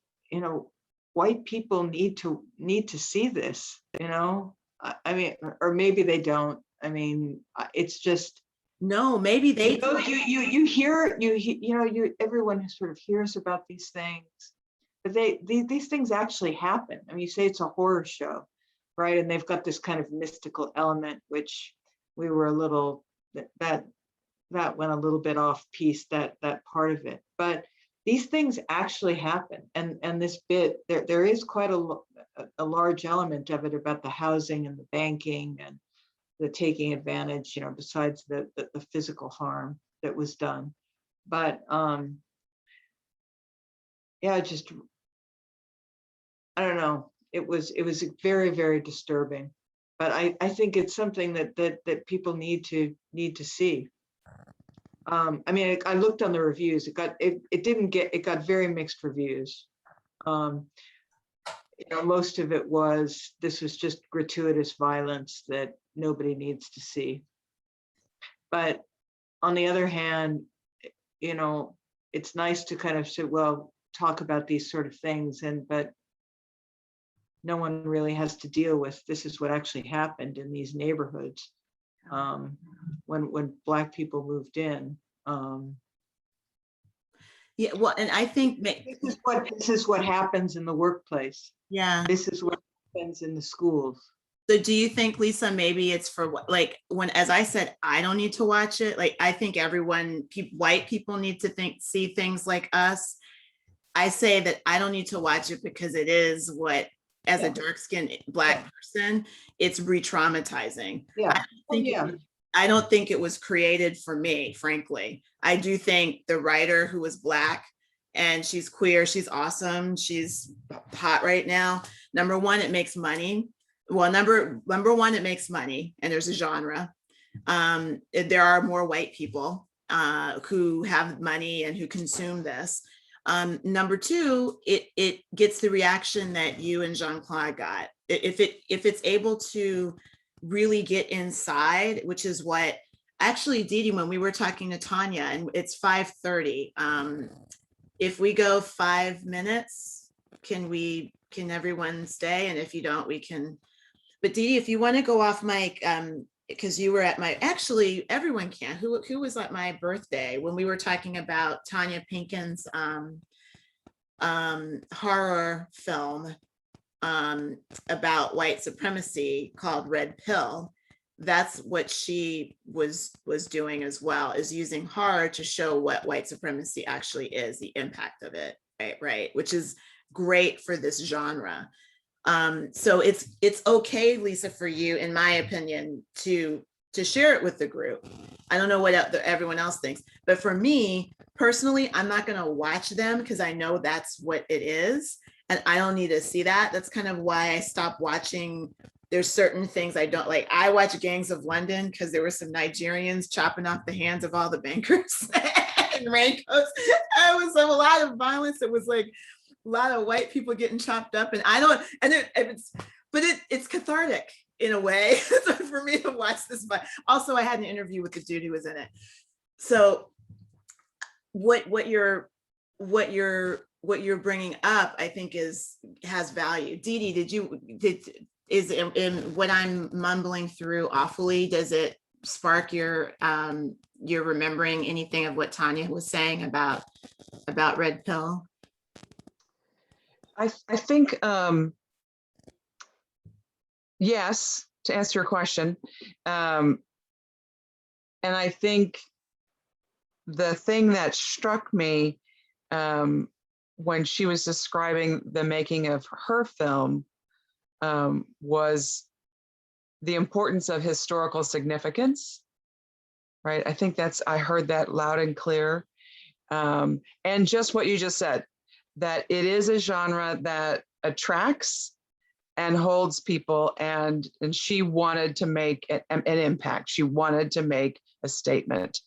white people need to see this, you know? I mean, or maybe they don't. I mean, it's just, No, maybe they, you know, you hear, you know, everyone sort of hears about these things, but these things actually happen. I mean, you say it's a horror show, right? And they've got this kind of mystical element, which we were a little, that went a little bit off piece, that part of it. But these things actually happen, and this bit, there is quite a large element of it about the housing and the banking and the taking advantage, you know, besides the physical harm that was done. But yeah, just, I don't know. It was very, very disturbing. But I think it's something that people need to see. I mean, I looked on the reviews. It got very mixed reviews. You know, most of it was, this was just gratuitous violence that nobody needs to see. But on the other hand, you know, it's nice to kind of say, well, talk about these sort of things, but no one really has to deal with, this is what actually happened in these neighborhoods when Black people moved in. yeah, well, and I think this is what happens in the workplace. yeah. This is what happens in the schools. So do you think, Lisa, maybe it's for what, like, when, as I said, I don't need to watch it. Like, I think everyone, white people need to see things like us. I say that I don't need to watch it because it is what, as a dark-skinned Black person, it's re-traumatizing. Yeah. I don't think it was created for me, frankly. I do think the writer, who was Black and she's queer, she's awesome, she's hot right now. Number one, it makes money. Well, number one, it makes money, and there's a genre. There are more white people who have money and who consume this. Number two, it gets the reaction that you and Jean-Claude got. If it's able to really get inside, which is what actually, Didi, when we were talking to Tanya, and it's 5:30, if we go 5 minutes, can everyone stay? And if you don't, we can. But Didi, if you want to go off mic, because you were at my, actually everyone can, who was at my birthday when we were talking about Tanya Pinkin's horror film about white supremacy called Red Pill. That's what she was doing as well, is using horror to show what white supremacy actually is, the impact of it, right, which is great for this genre. So it's okay, Lisa, for you, in my opinion, to share it with the group. I don't know what everyone else thinks, but for me personally, I'm not going to watch them because I know that's what it is, and I don't need to see that. That's kind of why I stopped watching. There's certain things I don't like. I watch Gangs of London because there were some Nigerians chopping off the hands of all the bankers in raincoats. It was a lot of violence. It was like a lot of white people getting chopped up, and it's cathartic in a way for me to watch this. But also, I had an interview with the dude who was in it. So, what you're bringing up, I think, has value. Didi, is in what I'm mumbling through awfully, does it spark your remembering anything of what Tanya was saying about Red Pill? I think, yes, to answer your question. And I think the thing that struck me when she was describing the making of her film was the importance of historical significance, right? I think I heard that loud and clear. And just what you just said, that it is a genre that attracts and holds people, and she wanted to make an impact. She wanted to make a statement.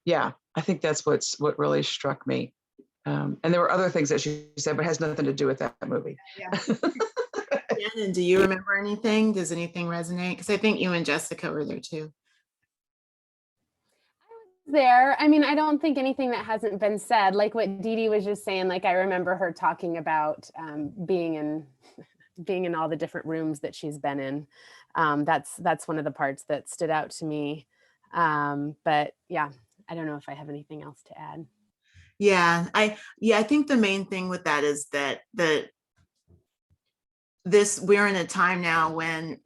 Yeah, I think that's what really struck me. And there were other things that she said, but has nothing to do with that movie. Yeah. Shannon, do you remember anything? Does anything resonate? Because I think you and Jessica were there too. there. I mean, I don't think anything that hasn't been said, like what Dee Dee was just saying, like I remember her talking about being in all the different rooms that she's been in. That's one of the parts that stood out to me. But yeah, I don't know if I have anything else to add. Yeah, I think the main thing with that is that we're in a time now when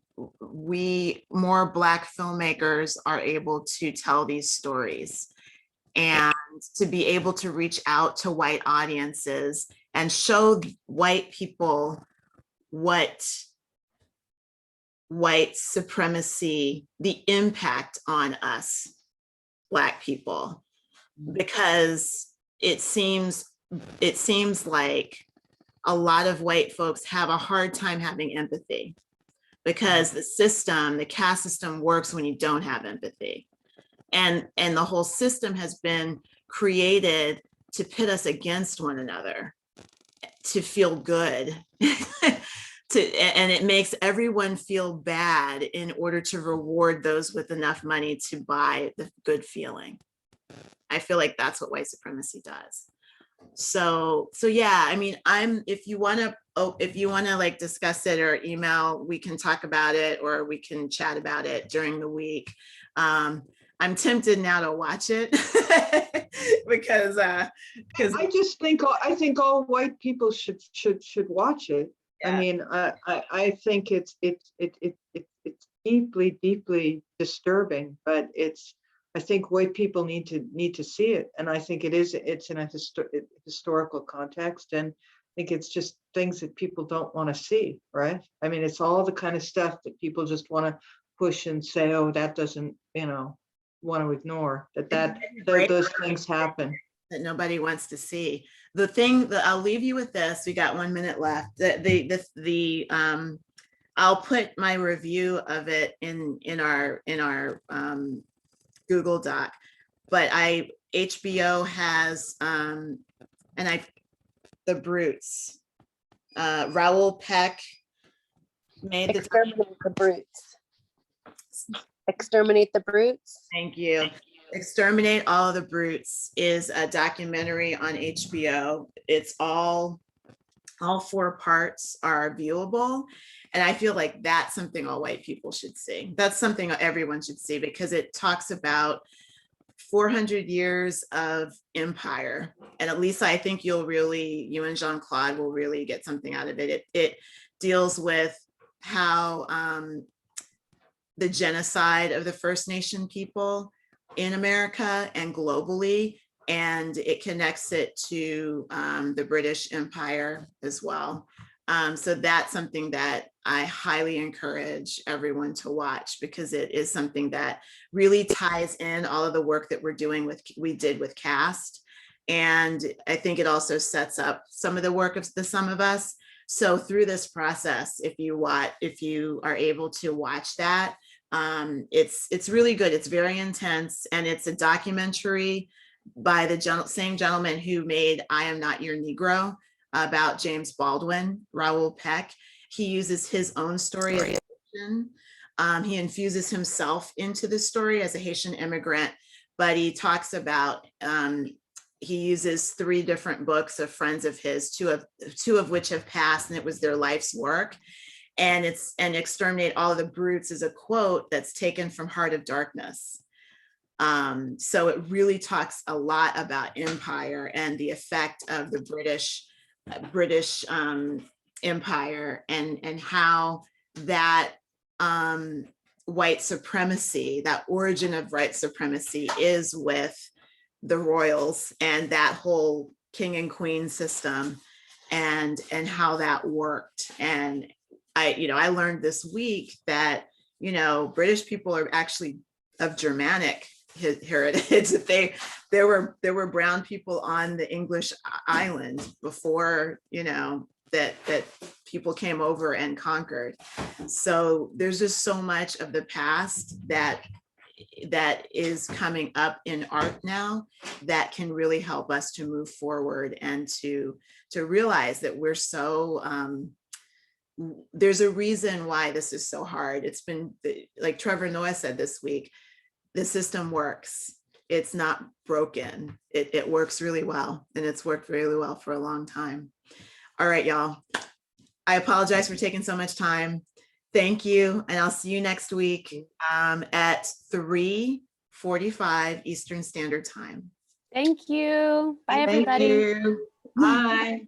more Black filmmakers are able to tell these stories and to be able to reach out to white audiences and show white people what white supremacy, the impact on us Black people, because it seems like a lot of white folks have a hard time having empathy because the caste system works when you don't have empathy. And the whole system has been created to pit us against one another, to feel good. And it makes everyone feel bad in order to reward those with enough money to buy the good feeling. I feel like that's what white supremacy does. So yeah, I mean, if you want to like discuss it or email, we can talk about it or we can chat about it during the week. I'm tempted now to watch it because I just think I think all white people should watch it. Yeah. I mean, I think it's deeply, deeply disturbing, but I think white people need to see it, and I think it's in a historical context, and I think it's just things that people don't want to see, right? I mean, it's all the kind of stuff that people just want to push and say, oh, that doesn't, want to ignore that those things happen. That nobody wants to see. The thing that I'll leave you with this, we got 1 minute left. I'll put my review of it in our Google Doc, but HBO has The Brutes. Raoul Peck made Exterminate the Brutes. Exterminate the Brutes. Thank you. Exterminate All the Brutes is a documentary on HBO. It's all 4 parts are viewable. And I feel like that's something all white people should see. That's something everyone should see because it talks about 400 years of empire. And at least I think you and Jean-Claude will really get something out of it. It deals with how the genocide of the First Nation people in America and globally, and it connects it to the British Empire as well. So that's something that I highly encourage everyone to watch because it is something that really ties in all of the work that we did with CAST. And I think it also sets up some of the work of the Sum of Us. So through this process, if you are able to watch that, it's really good. It's very intense, and it's a documentary by the same gentleman who made I Am Not Your Negro about James Baldwin, Raoul Peck. He uses his own story as a Haitian. He infuses himself into the story as a Haitian immigrant, but he talks about he uses 3 different books of friends of his, two of which have passed, and it was their life's work. And Exterminate All the Brutes is a quote that's taken from Heart of Darkness. So it really talks a lot about empire and the effect of the British Empire and how that white supremacy, that origin of white supremacy is with the royals and that whole king and queen system and how that worked. And I learned this week that, British people are actually of Germanic heritage. That there were brown people on the English island before, that people came over and conquered. So there's just so much of the past that is coming up in art now that can really help us to move forward and to realize that we're so there's a reason why this is so hard. It's been, like Trevor Noah said this week, the system works. it's not broken. It works really well, and it's worked really well for a long time. All right, y'all. I apologize for taking so much time. Thank you, and I'll see you next week at 3:45 Eastern Standard Time. Thank you. Bye, Thank everybody. you. Bye.